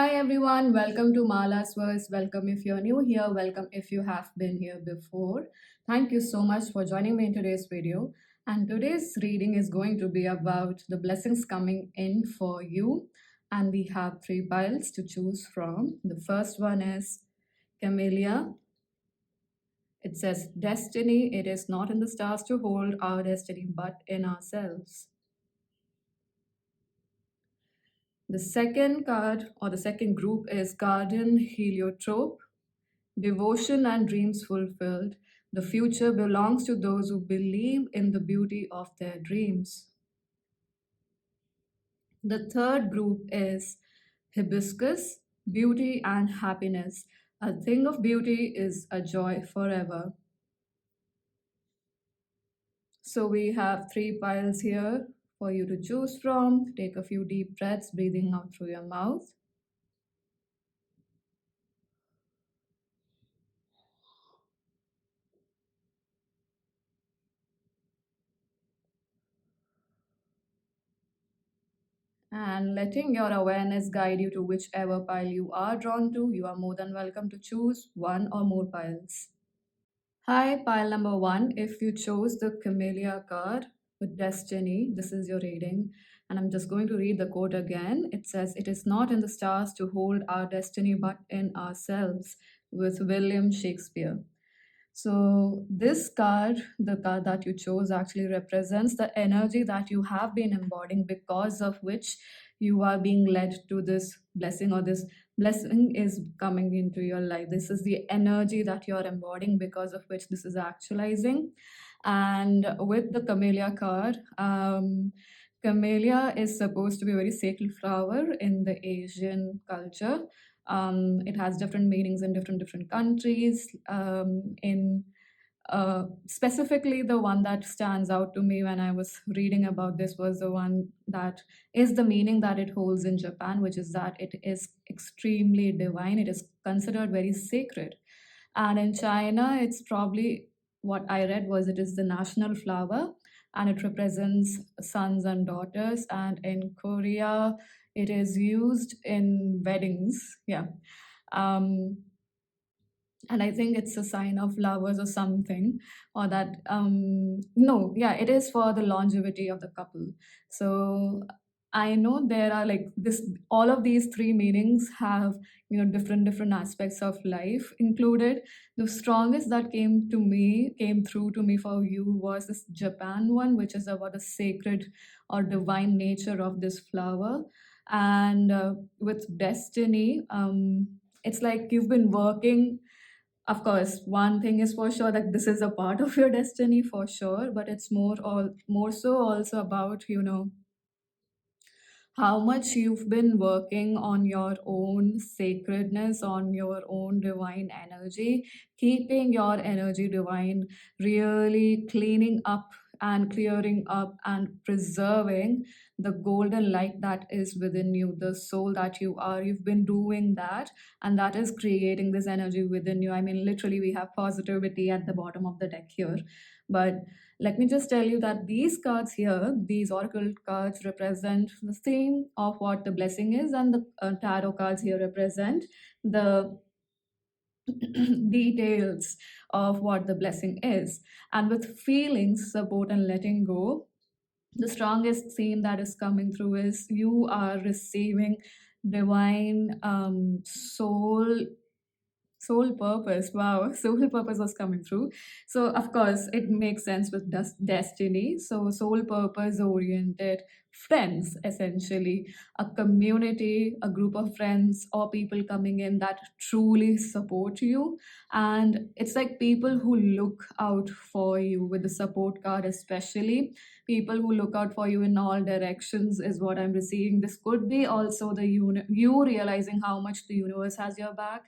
Hi everyone, welcome to Mala's Verse. Welcome if you're new here, welcome if you have been here before. Thank you so much for joining me in today's video. And today's reading is going to be about the blessings coming in for you. And we have three piles to choose from. The first one is Camellia. It says, Destiny, it is not in the stars to hold our destiny, but in ourselves. The second card or the second group is Garden Heliotrope. Devotion and dreams fulfilled. The future belongs to those who believe in the beauty of their dreams. The third group is Hibiscus, beauty and happiness. A thing of beauty is a joy forever. So we have three piles here for you to choose from. Take a few deep breaths, breathing out through your mouth. And letting your awareness guide you to whichever pile you are drawn to. You are more than welcome to choose one or more piles. Hi, pile number one. If you chose the Camellia card with Destiny, this is your reading. And I'm just going to read the quote again. It says, It is not in the stars to hold our destiny, but in ourselves, with William Shakespeare. So, this card, the card that you chose, actually represents the energy that you have been embodying, because of which you are being led to this blessing, or this blessing is coming into your life. This is the energy that you are embodying, because of which this is actualizing. And with the Camellia card, Camellia is supposed to be a very sacred flower in the Asian culture. It has different meanings in different countries. In Specifically, the one that stands out to me when I was reading about this was the one that is the meaning that it holds in Japan, which is that it is extremely divine. It is considered very sacred. And in China, it's probably, what I read was, it is the national flower, and it represents sons and daughters. And in Korea, it is used in weddings. Yeah. Um, and I think it's a sign of lovers or something, or that no, yeah, it is for the longevity of the couple. So I know there are like this, all of these three meanings have, different aspects of life included. The strongest that came through to me for you was this Japan one, which is about the sacred or divine nature of this flower. And with Destiny, it's like you've been working. Of course, one thing is for sure, that this is a part of your destiny for sure, but it's more so also about, how much you've been working on your own sacredness, on your own divine energy, keeping your energy divine, really cleaning up and clearing up and preserving the golden light that is within you, the soul that you are. You've been doing that, and that is creating this energy within you. I mean, literally, we have positivity at the bottom of the deck here. But let me just tell you that these cards here, these oracle cards, represent the theme of what the blessing is, and the tarot cards here represent the details of what the blessing is. And with feelings, support, and letting go, the strongest theme that is coming through is you are receiving divine soul purpose. Wow, soul purpose was coming through. So of course it makes sense with destiny. So soul purpose oriented friends, essentially a community, a group of friends or people coming in that truly support you. And it's like people who look out for you, with the support card especially. People who look out for you in all directions is what I'm receiving. This could be also the you realizing how much the universe has your back,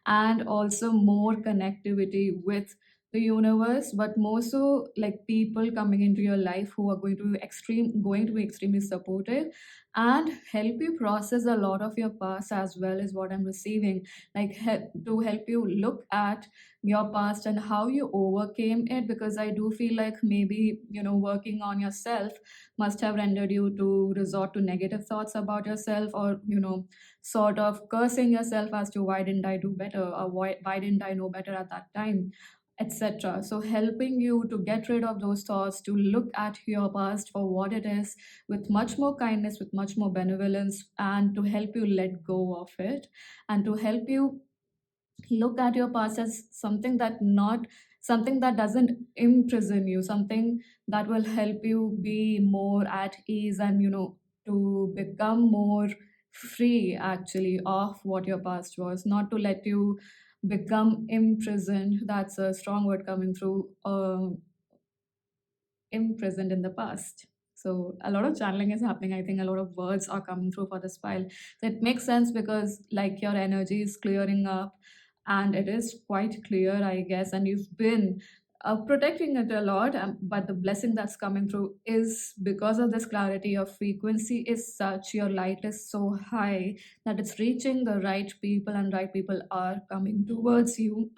and also more connectivity with the universe, but more so like people coming into your life who are going to be extremely supportive and help you process a lot of your past as well as what I'm receiving. Like to help you look at your past and how you overcame it, because I do feel like maybe, working on yourself must have rendered you to resort to negative thoughts about yourself, or sort of cursing yourself as to why didn't I do better, or why didn't I know better at that time, etc. So, helping you to get rid of those thoughts, to look at your past for what it is with much more kindness, with much more benevolence, and to help you let go of it, and to help you look at your past as something that doesn't imprison you, something that will help you be more at ease, and to become more free actually of what your past was, not to let you become imprisoned. That's a strong word coming through. Imprisoned in the past. So a lot of channeling is happening. I think a lot of words are coming through for this file. So it makes sense because like your energy is clearing up, and it is quite clear, I guess, and you've been protecting it a lot. But the blessing that's coming through is because of this clarity. Your frequency is such, your light is so high that it's reaching the right people, and right people are coming towards you.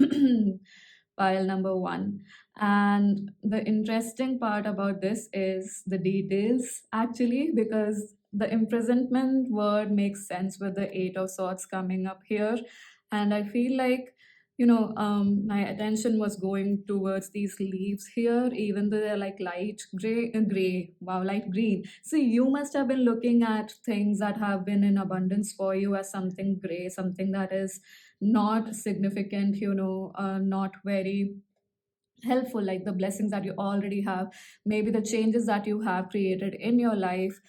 Pile number one. And the interesting part about this is the details, actually, because the imprisonment word makes sense with the Eight of Swords coming up here. And I feel like, my attention was going towards these leaves here, even though they're like light green. So you must have been looking at things that have been in abundance for you as something gray, something that is not significant, not very helpful, like the blessings that you already have, maybe the changes that you have created in your life,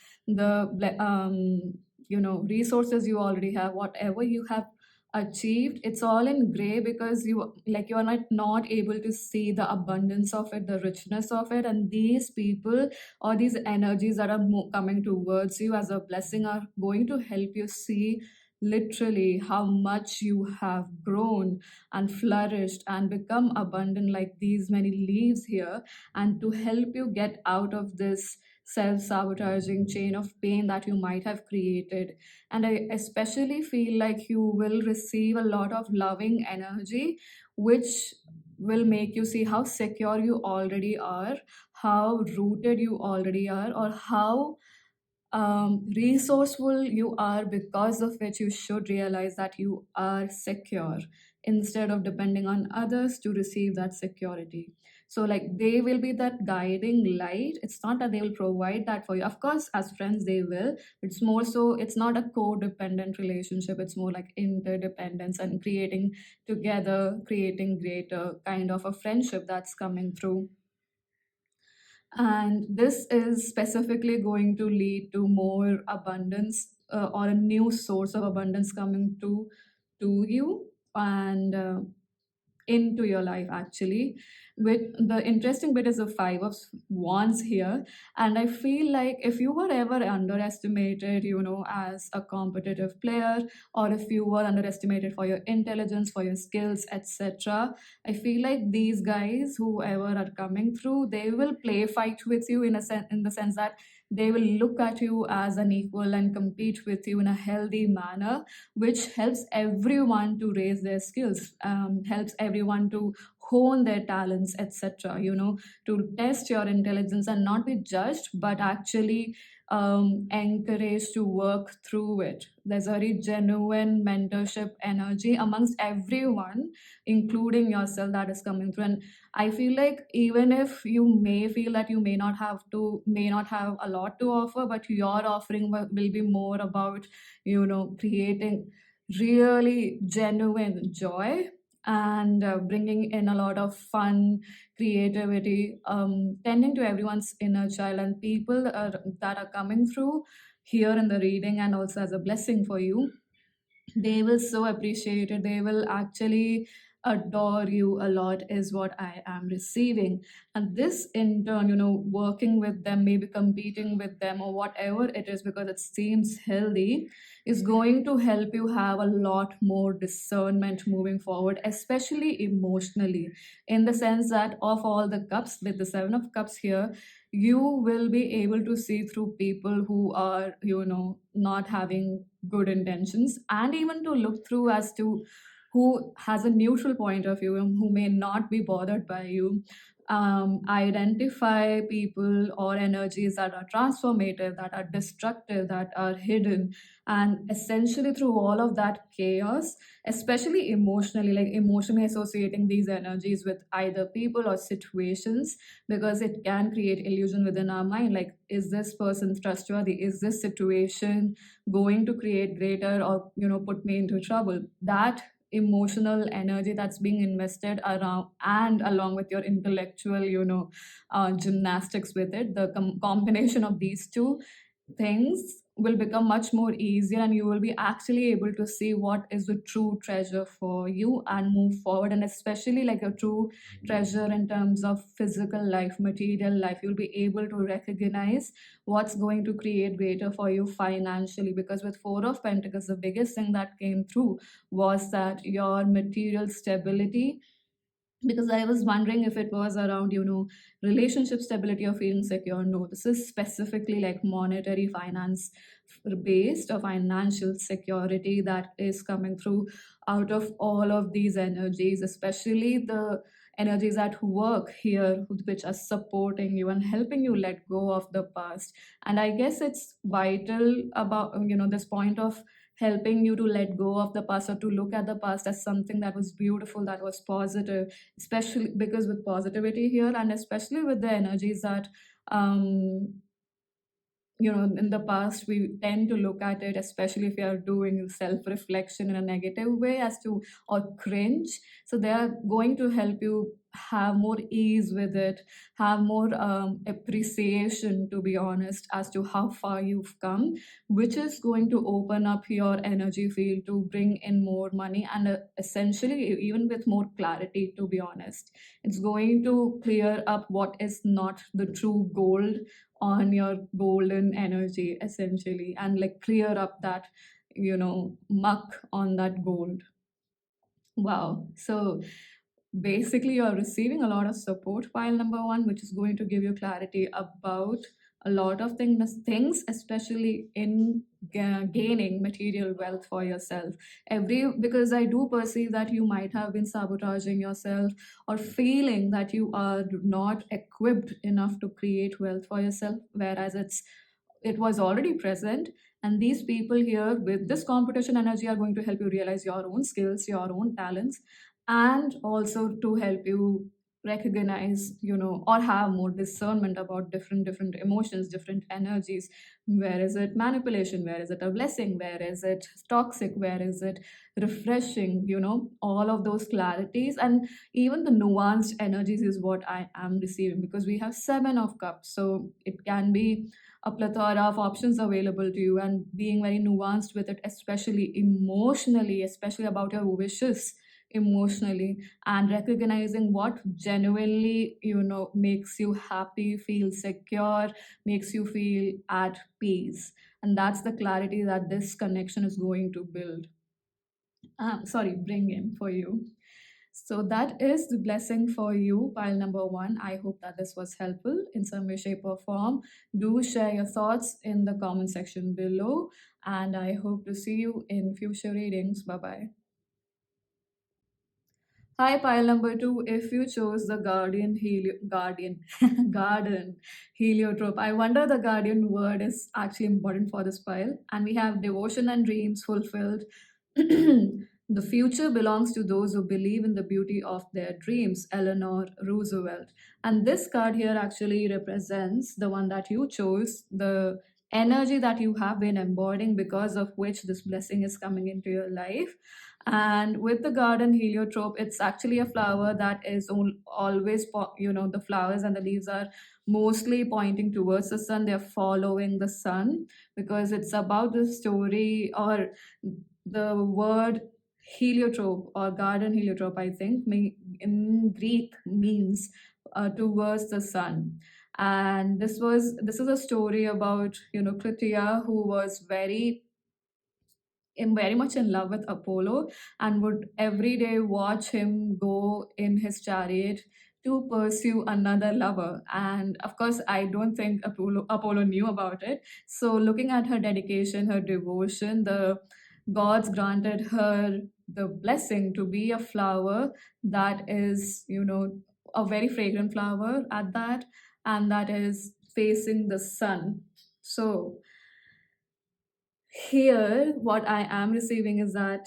resources you already have, whatever you have achieved, it's all in gray, because you are not able to see the abundance of it, the richness of it. And these people or these energies that are coming towards you as a blessing are going to help you see literally how much you have grown and flourished and become abundant, like these many leaves here, and to help you get out of this self sabotaging chain of pain that you might have created. And I especially feel like you will receive a lot of loving energy, which will make you see how secure you already are, how rooted you already are, or how resourceful you are, because of which you should realize that you are secure instead of depending on others to receive that security. So like they will be that guiding light. It's not that they will provide that for you, of course as friends they will. It's more so, it's not a codependent relationship, it's more like interdependence and creating together, creating greater kind of a friendship that's coming through. And this is specifically going to lead to more abundance, or a new source of abundance coming to you, and into your life actually. With the interesting bit is the Five of Wands here. And I feel like if you were ever underestimated, as a competitive player, or if you were underestimated for your intelligence, for your skills, etc., I feel like these guys, whoever are coming through, they will play fight with you in the sense that they will look at you as an equal and compete with you in a healthy manner, which helps everyone to raise their skills, helps everyone to hone their talents, etc. To test your intelligence and not be judged, but actually encouraged to work through it. There's a very genuine mentorship energy amongst everyone, including yourself, that is coming through. And I feel like even if you may feel that you may not have a lot to offer, but your offering will be more about, creating really genuine joy, and bringing in a lot of fun, creativity, tending to everyone's inner child. And people that are coming through here in the reading, and also as a blessing for you, they will so appreciate it. They will actually adore you a lot is what I am receiving. And this, in turn, working with them, maybe competing with them or whatever it is, because it seems healthy, is going to help you have a lot more discernment moving forward, especially emotionally. In the sense that of all the cups, with the Seven of Cups here, you will be able to see through people who are, not having good intentions, and even to look through as to who has a neutral point of view and who may not be bothered by you. Identify people or energies that are transformative, that are destructive, that are hidden, and essentially through all of that chaos, especially emotionally, like emotionally associating these energies with either people or situations, because it can create illusion within our mind, like, is this person trustworthy, is this situation going to create greater or put me into trouble. That emotional energy that's being invested around and along with your intellectual gymnastics with it, the combination of these two things will become much more easier, and you will be actually able to see what is the true treasure for you and move forward. And especially like a true treasure in terms of physical life, material life, you'll be able to recognize what's going to create greater for you financially. Because with Four of Pentacles, the biggest thing that came through was that your material stability, because I was wondering if it was around relationship stability or feeling secure. No, this is specifically like monetary finance based or financial security that is coming through out of all of these energies, especially the energies at work here, which are supporting you and helping you let go of the past. And I guess it's vital about this point of helping you to let go of the past, or to look at the past as something that was beautiful, that was positive, especially because with positivity here, and especially with the energies that um in the past we tend to look at it, especially if you are doing self reflection in a negative way as to, or cringe. So they are going to help you have more ease with it, have more appreciation, to be honest, as to how far you've come, which is going to open up your energy field to bring in more money, and essentially even with more clarity, to be honest. It's going to clear up what is not the true gold on your golden energy, essentially, and like clear up that muck on that gold. Wow. So basically you're receiving a lot of support, pile number one, which is going to give you clarity about a lot of things, especially in gaining material wealth for yourself. Because I do perceive that you might have been sabotaging yourself, or feeling that you are not equipped enough to create wealth for yourself, whereas it was already present. And these people here with this competition energy are going to help you realize your own skills, your own talents, and also to help you recognize or have more discernment about different emotions, different energies. Where is it manipulation, where is it a blessing, where is it toxic, where is it refreshing, all of those clarities. And even the nuanced energies is what I am receiving, because we have Seven of Cups, so it can be a plethora of options available to you, and being very nuanced with it, especially emotionally, especially about your wishes emotionally, and recognizing what genuinely makes you happy, feel secure, makes you feel at peace. And that's the clarity that this connection is going to build, sorry, bring in for you. So that is the blessing for you, pile number one. I hope that this was helpful in some way, shape, or form. Do share your thoughts in the comment section below, and I hope to see you in future readings. Bye bye. Hi, pile number two. If you chose the garden heliotrope, I wonder the guardian word is actually important for this pile. And we have devotion and dreams fulfilled. The future belongs to those who believe in the beauty of their dreams, Eleanor Roosevelt. And this card here actually represents the one that you chose, the energy that you have been embodying, because of which this blessing is coming into your life. And with the garden heliotrope, it's actually a flower that is always the flowers and the leaves are mostly pointing towards the sun, they're following the sun, because it's about the story, or the word heliotrope or garden heliotrope, I think, in Greek means towards the sun. And this is a story about, Crithia, who was very much in love with Apollo and would every day watch him go in his chariot to pursue another lover. And of course, I don't think Apollo knew about it. So, looking at her dedication, her devotion, the gods granted her the blessing to be a flower that is, a very fragrant flower at that, and that is facing the sun. So, here, what I am receiving is that,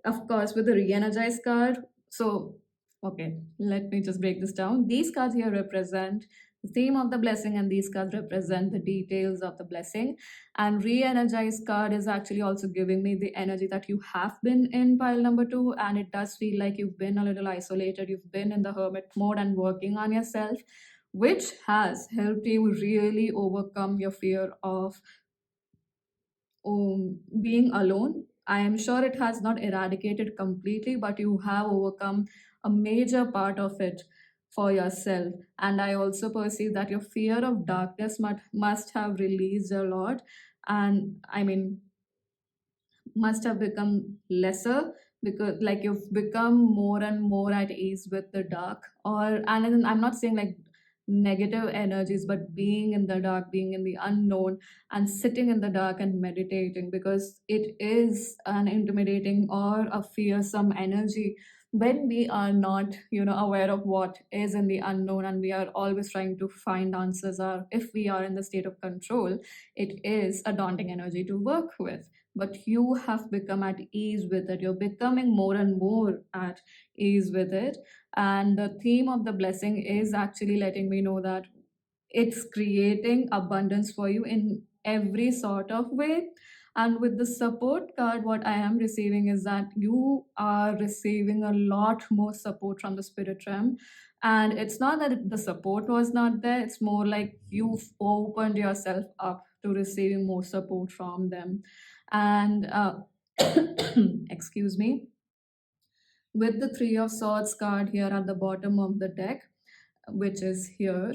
of course, with the re-energize card. So, okay, let me just break this down. These cards here represent the theme of the blessing, and these cards represent the details of the blessing. And re-energize card is actually also giving me the energy that you have been in pile number two, and it does feel like you've been a little isolated. You've been in the hermit mode and working on yourself, which has helped you really overcome your fear of being alone. I am sure it has not eradicated completely, but you have overcome a major part of it for yourself. And I also perceive that your fear of darkness must have released a lot. And I mean, must have become lesser, because like you've become more and more at ease with the dark. Or, and then I'm not saying like negative energies, but being in the dark, being in the unknown, and sitting in the dark and meditating, because it is an intimidating or a fearsome energy when we are not, aware of what is in the unknown, and we are always trying to find answers. Or if we are in the state of control, it is a daunting energy to work with. But you have become at ease with it. You're becoming more and more at ease with it. And the theme of the blessing is actually letting me know that it's creating abundance for you in every sort of way. And with the support card, what I am receiving is that you are receiving a lot more support from the spirit realm. And it's not that the support was not there, it's more like you've opened yourself up to receiving more support from them. And excuse me, with the Three of Swords card here at the bottom of the deck, which is here,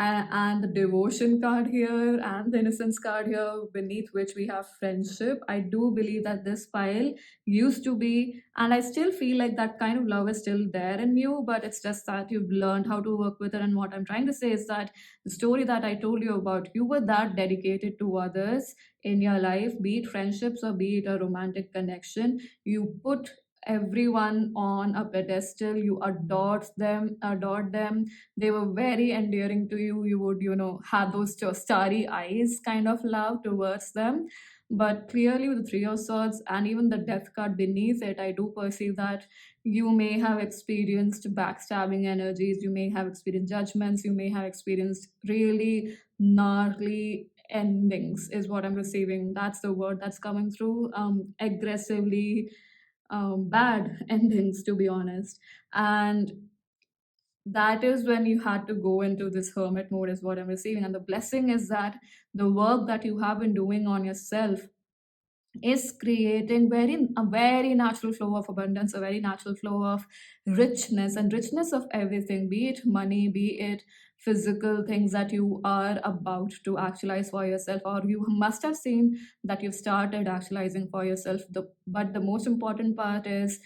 and the devotion card here, and the innocence card here, beneath which we have friendship. I do believe that this pile used to be, and I still feel like that kind of love is still there in you, but it's just that you've learned how to work with it. And what I'm trying to say is that the story that I told you about, you were that dedicated to others in your life, be it friendships or be it a romantic connection. You put everyone on a pedestal, you adored them. They were very endearing to you. You would, have those starry eyes kind of love towards them. But clearly, with the Three of Swords and even the Death card beneath it, I do perceive that you may have experienced backstabbing energies, you may have experienced judgments, you may have experienced really gnarly endings, is what I'm receiving. That's the word that's coming through. Aggressively bad endings, to be honest. And that is when you had to go into this hermit mode, is what I'm receiving. And the blessing is that the work that you have been doing on yourself is creating a very natural flow of abundance, a very natural flow of richness, and richness of everything, be it money, be it physical things that you are about to actualize for yourself, or you must have seen that you've started actualizing for yourself. But the most important part is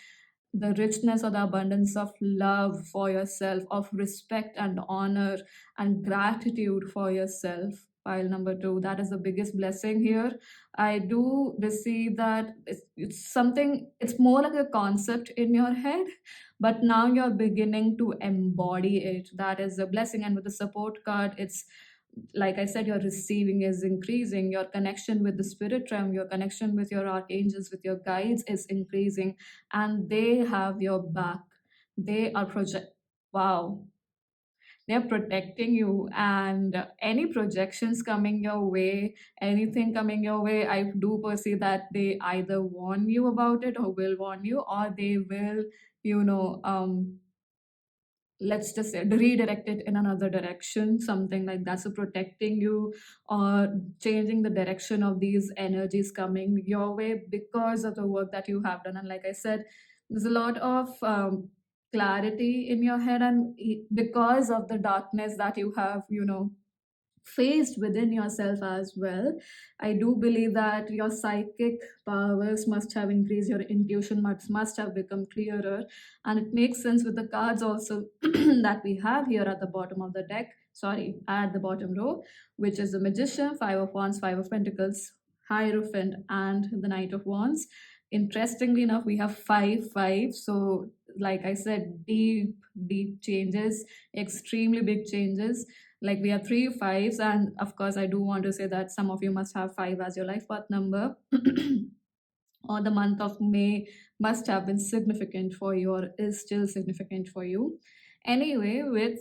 the richness or the abundance of love for yourself, of respect and honor and gratitude for yourself. Pile number two, that is the biggest blessing here. I do receive that it's something, it's more like a concept in your head, but now you're beginning to embody it. That is a blessing. And with the support card, it's like I said, your receiving is increasing, your connection with the spirit realm, your connection with your archangels, with your guides is increasing, and they have your back. They are project Wow, they're protecting you. And any projections coming your way, anything coming your way, I do perceive that they either warn you about it or will warn you, or they will, you know um let's just say redirect it in another direction, something like that. So protecting you or changing the direction of these energies coming your way because of the work that you have done. And like I said, there's a lot of clarity in your head, and because of the darkness that you have, faced within yourself as well. I do believe that your psychic powers must have increased, your intuition must have become clearer. And it makes sense with the cards also that we have here at the bottom of the deck, sorry, at the bottom row, which is the Magician, Five of Wands, Five of Pentacles, Hierophant, and the Knight of Wands. Interestingly enough, we have five, five. So, like I said, deep, deep changes, extremely big changes. Like we have three fives, and of course I do want to say that some of you must have five as your life path number. Or the month of May must have been significant for you or is still significant for you. Anyway, with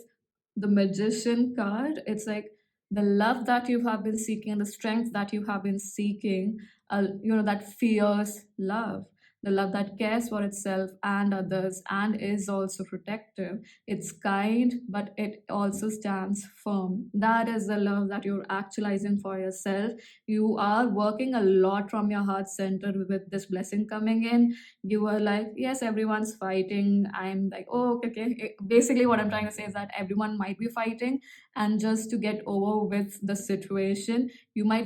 the Magician card, it's like the love that you have been seeking, the strength that you have been seeking, that fierce love, the love that cares for itself and others and is also protective. It's kind, but it also stands firm. That is the love that you're actualizing for yourself. You are working a lot from your heart center with this blessing coming in. You are like, yes, everyone's fighting. I'm like, oh, okay, okay. Basically what I'm trying to say is that everyone might be fighting, and just to get over with the situation, you might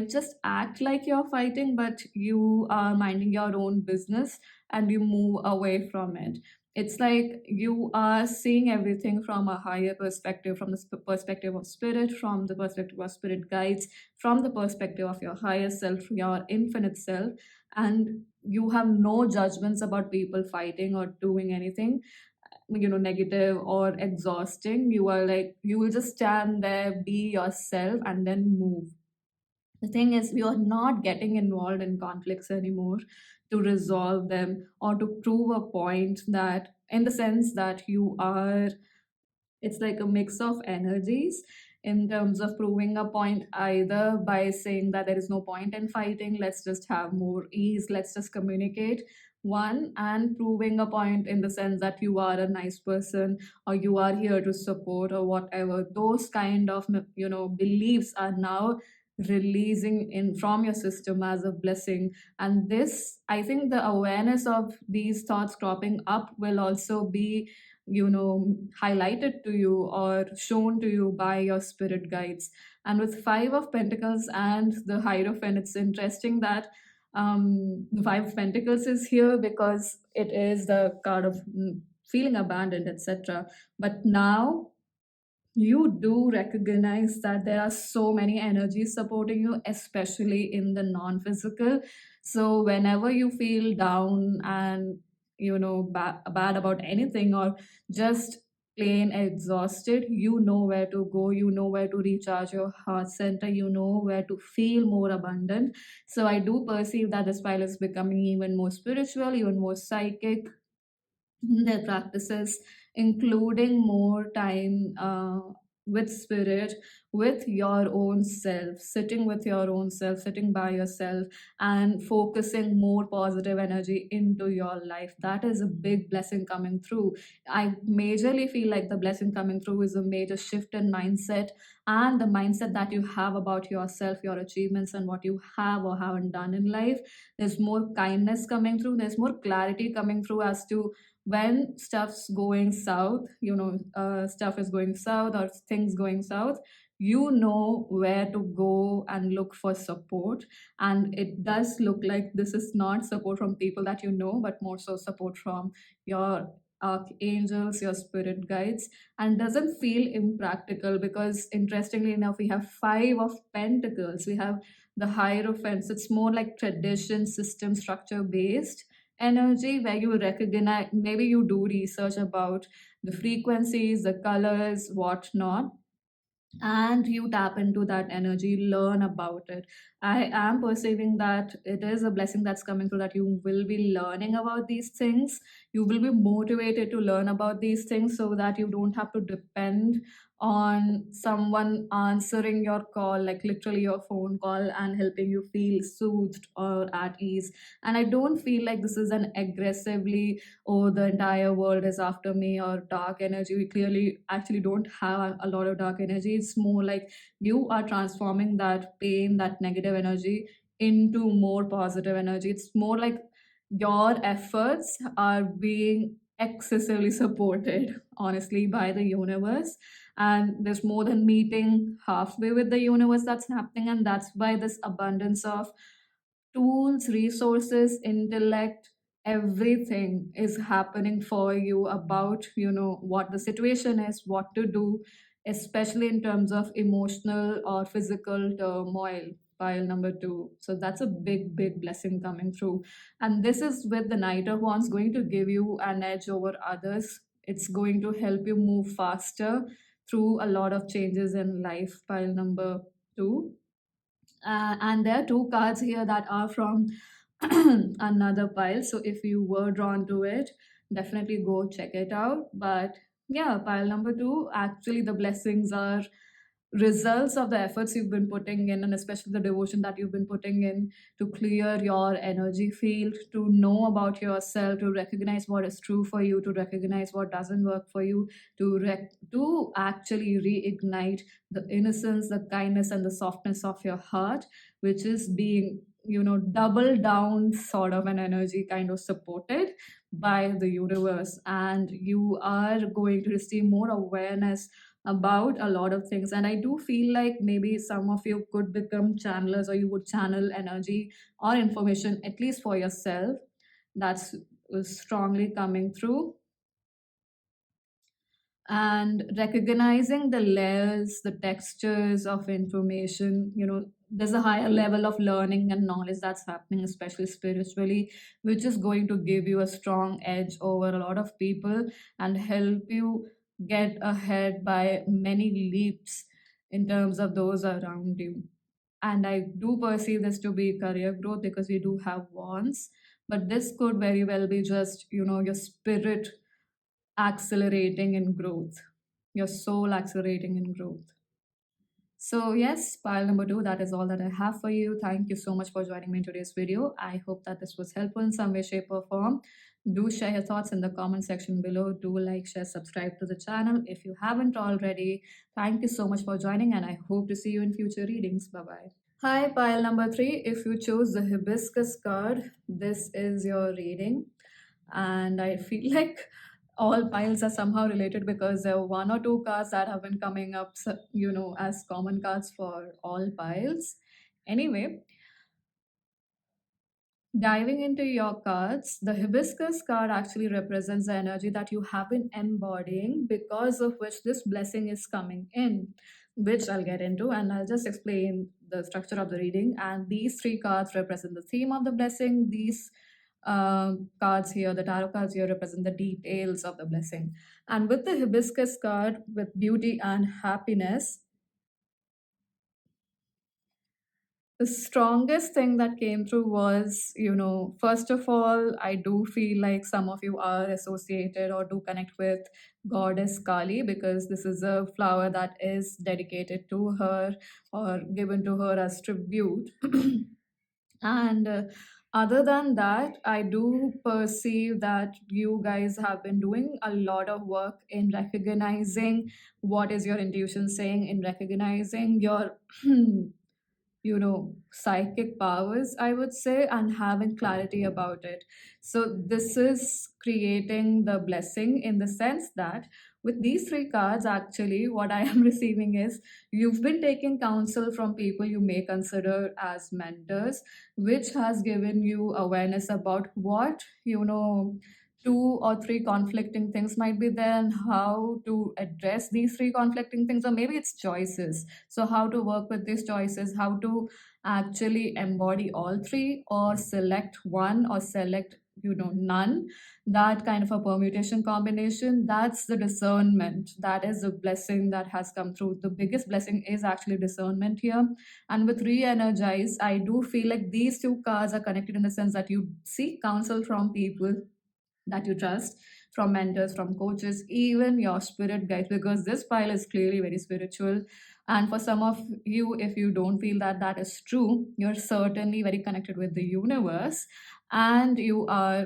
just act like you're fighting, but you are minding your own business and you move away from it. It's like you are seeing everything from a higher perspective, from the perspective of spirit, from the perspective of spirit guides, from the perspective of your higher self, your infinite self. And you have no judgments about people fighting or doing anything, negative or exhausting. You are like, you will just stand there, be yourself, and then move. The thing is, you are not getting involved in conflicts anymore to resolve them or to prove a point, that in the sense that you are, it's like a mix of energies in terms of proving a point, either by saying that there is no point in fighting, let's just have more ease, let's just communicate. One, and proving a point in the sense that you are a nice person, or you are here to support, or whatever. Those kind of beliefs are now releasing in from your system as a blessing. And this, I think, the awareness of these thoughts cropping up will also be highlighted to you or shown to you by your spirit guides. And with Five of Pentacles and the Hierophant, it's interesting that the Five of Pentacles is here because it is the card of feeling abandoned, etc. But now you do recognize that there are so many energies supporting you, especially in the non-physical. So whenever you feel down and bad about anything, or just plain exhausted, you know where to go, you know where to recharge your heart center, you know where to feel more abundant. So I do perceive that this file is becoming even more spiritual, even more psychic in their practices, including more time with spirit, with your own self, sitting with your own self, sitting by yourself, and focusing more positive energy into your life. That is a big blessing coming through. I majorly feel like the blessing coming through is a major shift in mindset, and the mindset that you have about yourself, your achievements, and what you have or haven't done in life. There's more kindness coming through, there's more clarity coming through as to when stuff's going south, stuff is going south or things going south, you know where to go and look for support. And it does look like this is not support from people that you know, but more so support from your archangels, your spirit guides. And doesn't feel impractical because, interestingly enough, we have Five of Pentacles, we have the Hierophants. It's more like tradition, system, structure based energy, where you recognize, maybe you do research about the frequencies, the colors, whatnot, and you tap into that energy, learn about it. I am perceiving that it is a blessing that's coming through, that you will be learning about these things. You will be motivated to learn about these things so that you don't have to depend on someone answering your call, like literally your phone call, and helping you feel soothed or at ease. And I don't feel like this is an aggressively, oh, the entire world is after me, or dark energy. We clearly actually don't have a lot of dark energy. It's more like you are transforming that pain, that negative energy, into more positive energy. It's more like your efforts are being excessively supported, honestly, by the universe. And there's more than meeting halfway with the universe that's happening. And that's why this abundance of tools, resources, intellect, everything is happening for you about, what the situation is, what to do, especially in terms of emotional or physical turmoil. Pile number two. So that's a big, big blessing coming through. And this is with the Knight of Wands going to give you an edge over others. It's going to help you move faster through a lot of changes in life. Pile number two. And there are two cards here that are from another pile. So if you were drawn to it, definitely go check it out. But yeah, pile number two, actually, the blessings are results of the efforts you've been putting in, and especially the devotion that you've been putting in to clear your energy field, to know about yourself, to recognize what is true for you, to recognize what doesn't work for you, to actually reignite the innocence, the kindness, and the softness of your heart, which is being, double down sort of an energy, kind of supported by the universe. And you are going to receive more awareness about a lot of things. And I do feel like maybe some of you could become channelers, or you would channel energy or information, at least for yourself. That's strongly coming through. And recognizing the layers, the textures of information, there's a higher level of learning and knowledge that's happening, especially spiritually, which is going to give you a strong edge over a lot of people and help you get ahead by many leaps in terms of those around you. And I do perceive this to be career growth because we do have wands, but this could very well be just, your spirit accelerating in growth, your soul accelerating in growth. So, yes, pile number two, that is all that I have for you. Thank you so much for joining me in today's video. I hope that this was helpful in some way, shape, or form. Do share your thoughts in the comment section below. Do like, share, subscribe to the channel if you haven't already. Thank you so much for joining, and I hope to see you in future readings. Bye bye. Hi, pile number three. If you chose the hibiscus card, this is your reading. And I feel like all piles are somehow related because there are one or two cards that have been coming up, as common cards for all piles. Anyway, diving into your cards, the hibiscus card actually represents the energy that you have been embodying, because of which this blessing is coming in, which I'll get into, and I'll just explain the structure of the reading. And these three cards represent the theme of the blessing. These cards here, the tarot cards here, represent the details of the blessing. And with the hibiscus card, with beauty and happiness, the strongest thing that came through was, first of all, I do feel like some of you are associated or do connect with goddess Kali, because this is a flower that is dedicated to her or given to her as tribute. And other than that, I do perceive that you guys have been doing a lot of work in recognizing what is your intuition saying, in recognizing your psychic powers, I would say, and having clarity about it. So this is creating the blessing in the sense that with these three cards, actually what I am receiving is you've been taking counsel from people you may consider as mentors, which has given you awareness about what, two or three conflicting things might be there, and how to address these three conflicting things, or maybe it's choices. So, how to work with these choices, how to actually embody all three, or select one, or select none, that kind of a permutation combination, that's the discernment. That is the blessing that has come through. The biggest blessing is actually discernment here. And with re-energize, I do feel like these two cards are connected in the sense that you seek counsel from people that you trust, from mentors, from coaches, even your spirit guides, because this pile is clearly very spiritual. And for some of you, if you don't feel that that is true, you're certainly very connected with the universe, and you are,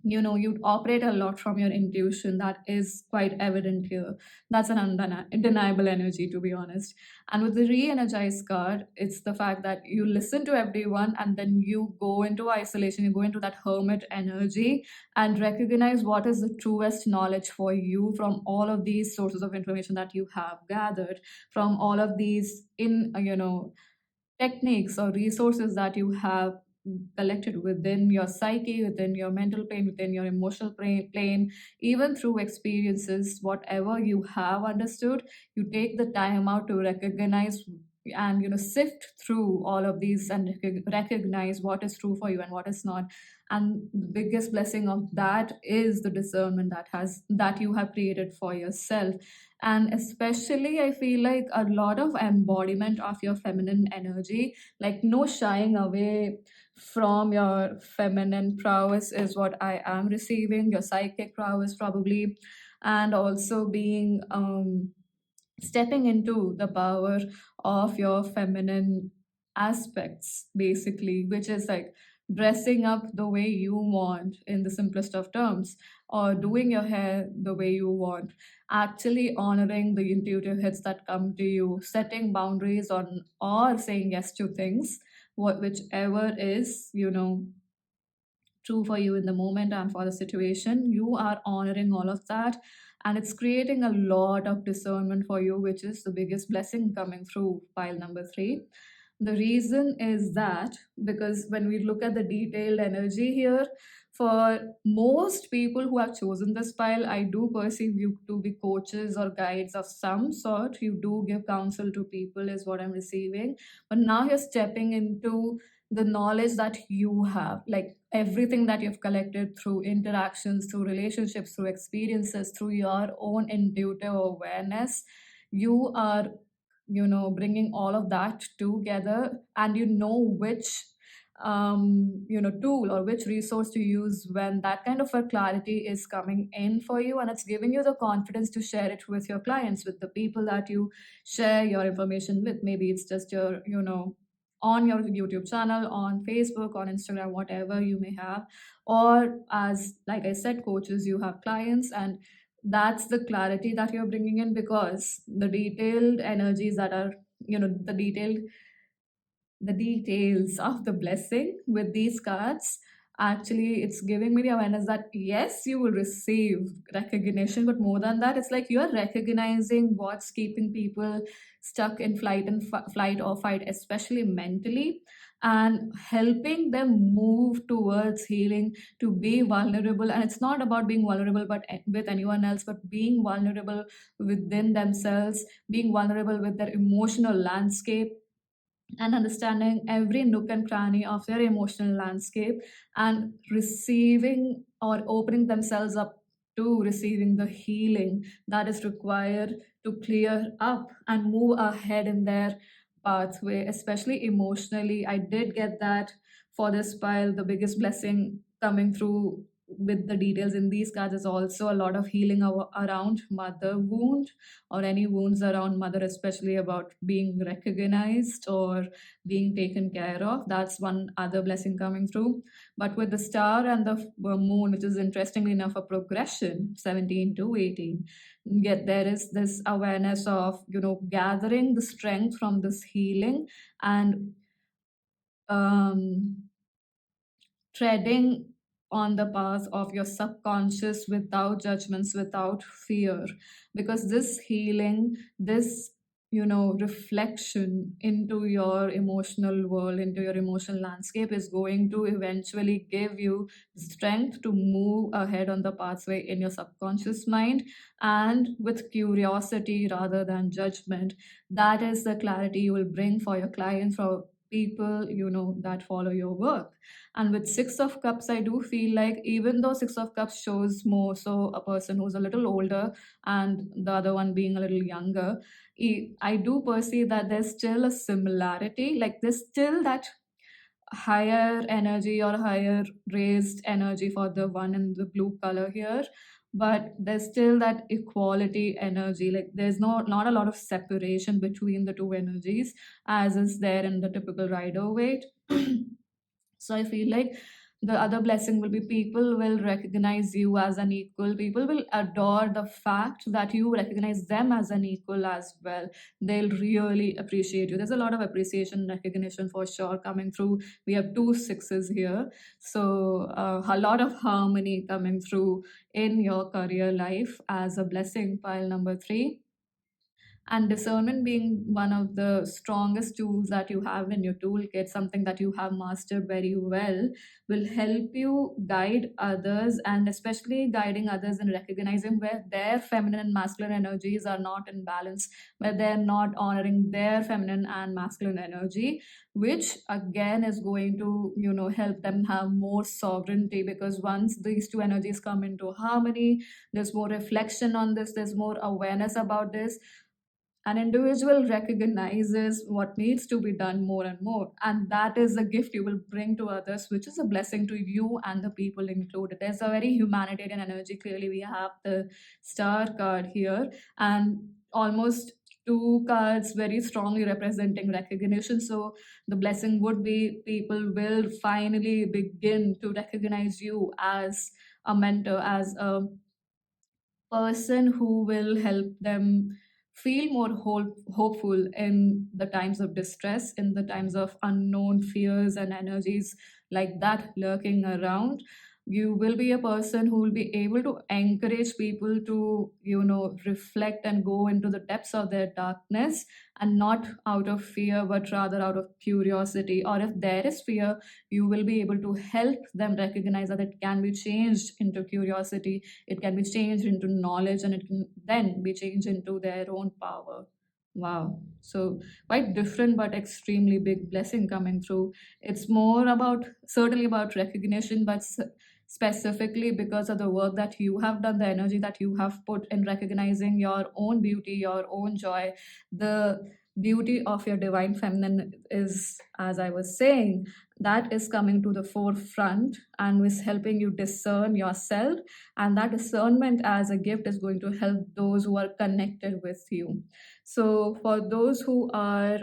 you operate a lot from your intuition. That is quite evident here. That's an undeniable energy, to be honest. And with the re-energized card, it's the fact that you listen to everyone and then you go into isolation, you go into that hermit energy and recognize what is the truest knowledge for you from all of these sources of information that you have gathered, from all of these techniques or resources that you have collected within your psyche, within your mental plane, within your emotional plane, even through experiences, whatever you have understood, you take the time out to recognize and sift through all of these and recognize what is true for you and what is not. And the biggest blessing of that is the discernment that you have created for yourself. And especially I feel like a lot of embodiment of your feminine energy, like no shying away from your feminine prowess is what I am receiving, your psychic prowess probably, and also being stepping into the power of your feminine aspects, basically, which is like dressing up the way you want in the simplest of terms, or doing your hair the way you want, actually honoring the intuitive hits that come to you, setting boundaries on or saying yes to things, whichever is, true for you in the moment and for the situation. You are honoring all of that, and it's creating a lot of discernment for you, which is the biggest blessing coming through pile number 3. The reason is that because when we look at the detailed energy here, for most people who have chosen this pile, I do perceive you to be coaches or guides of some sort. You do give counsel to people, is what I'm receiving. But now you're stepping into the knowledge that you have, like everything that you've collected through interactions, through relationships, through experiences, through your own intuitive awareness. You are bringing all of that together, and you know which tool or which resource to use when that kind of a clarity is coming in for you, and it's giving you the confidence to share it with your clients, with the people that you share your information with. Maybe it's just your on your YouTube channel, on Facebook, on Instagram, whatever you may have, or as like I said, coaches, you have clients, and that's the clarity that you're bringing in, because the detailed energies that are the details of the blessing with these cards, actually it's giving me the awareness that yes, you will receive recognition, but more than that, it's like you're recognizing what's keeping people stuck in flight or fight, especially mentally, and helping them move towards healing, to be vulnerable. And it's not about being vulnerable but with anyone else, but being vulnerable within themselves, being vulnerable with their emotional landscape, and understanding every nook and cranny of their emotional landscape, and receiving or opening themselves up to receiving the healing that is required to clear up and move ahead in their pathway, especially emotionally. I did get that for this pile. The biggest blessing coming through with the details in these cards is also a lot of healing around mother wound, or any wounds around mother, especially about being recognized or being taken care of. That's one other blessing coming through. But with the star and the moon, which is interestingly enough a progression, 17 to 18, yet there is this awareness of gathering the strength from this healing, and um treading on the path of your subconscious without judgments, without fear. Because this healing, this reflection into your emotional world, into your emotional landscape, is going to eventually give you strength to move ahead on the pathway in your subconscious mind, and with curiosity rather than judgment. That is the clarity you will bring for your clients, people, that follow your work. And with Six of Cups, I do feel like even though Six of Cups shows more so a person who's a little older and the other one being a little younger, I do perceive that there's still a similarity. Like there's still that higher energy or higher raised energy for the one in the blue color here, but there's still that equality energy. Like there's not a lot of separation between the two energies as is there in the typical rider weight. So I feel like the other blessing will be people will recognize you as an equal. People will adore the fact that you recognize them as an equal as well. They'll really appreciate you. There's a lot of appreciation and recognition for sure coming through. We have two sixes here. So a lot of harmony coming through in your career life as a blessing, pile number three. And discernment being one of the strongest tools that you have in your toolkit, something that you have mastered very well, will help you guide others, and especially guiding others in recognizing where their feminine and masculine energies are not in balance, where they're not honoring their feminine and masculine energy, which again is going to help them have more sovereignty, because once these two energies come into harmony, there's more reflection on this, there's more awareness about this. An individual recognizes what needs to be done more and more, and that is a gift you will bring to others, which is a blessing to you and the people included. There's a very humanitarian energy. Clearly we have the star card here, and almost two cards very strongly representing recognition. So the blessing would be people will finally begin to recognize you as a mentor, as a person who will help them feel more hopeful in the times of distress, in the times of unknown fears and energies like that lurking around. You will be a person who will be able to encourage people to, reflect and go into the depths of their darkness, and not out of fear, but rather out of curiosity. Or if there is fear, you will be able to help them recognize that it can be changed into curiosity, it can be changed into knowledge, and it can then be changed into their own power. Wow. So quite different but extremely big blessing coming through. It's more about, certainly about recognition, but specifically because of the work that you have done, the energy that you have put in recognizing your own beauty, your own joy. The beauty of your divine feminine is, as I was saying, that is coming to the forefront and is helping you discern yourself, and that discernment as a gift is going to help those who are connected with you. So for those who are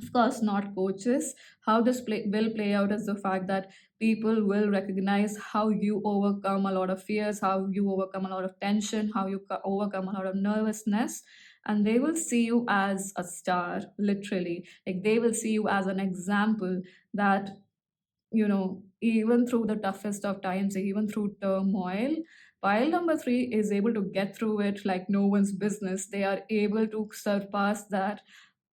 of course not coaches, how this will play out is the fact that people will recognize how you overcome a lot of fears, how you overcome a lot of tension, how you overcome a lot of nervousness, and they will see you as a star, literally. Like they will see you as an example that, even through the toughest of times, even through turmoil, pile number three is able to get through it like no one's business. They are able to surpass that,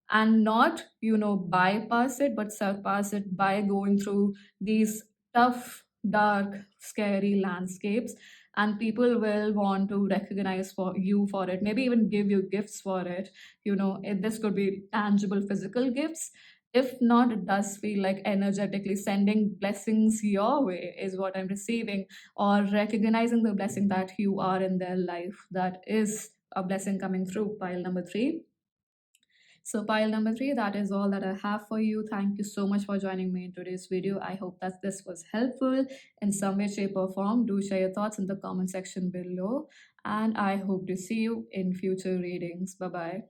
and not bypass it, but surpass it by going through these tough, dark, scary landscapes. And people will want to recognize for you for it, maybe even give you gifts for it. This could be tangible physical gifts. If not, it does feel like energetically sending blessings your way is what I'm receiving, or recognizing the blessing that you are in their life. That is a blessing coming through pile number three. So pile number three, that is all that I have for you. Thank you so much for joining me in today's video. I hope that this was helpful in some way, shape or form. Do share your thoughts in the comment section below. And I hope to see you in future readings. Bye-bye.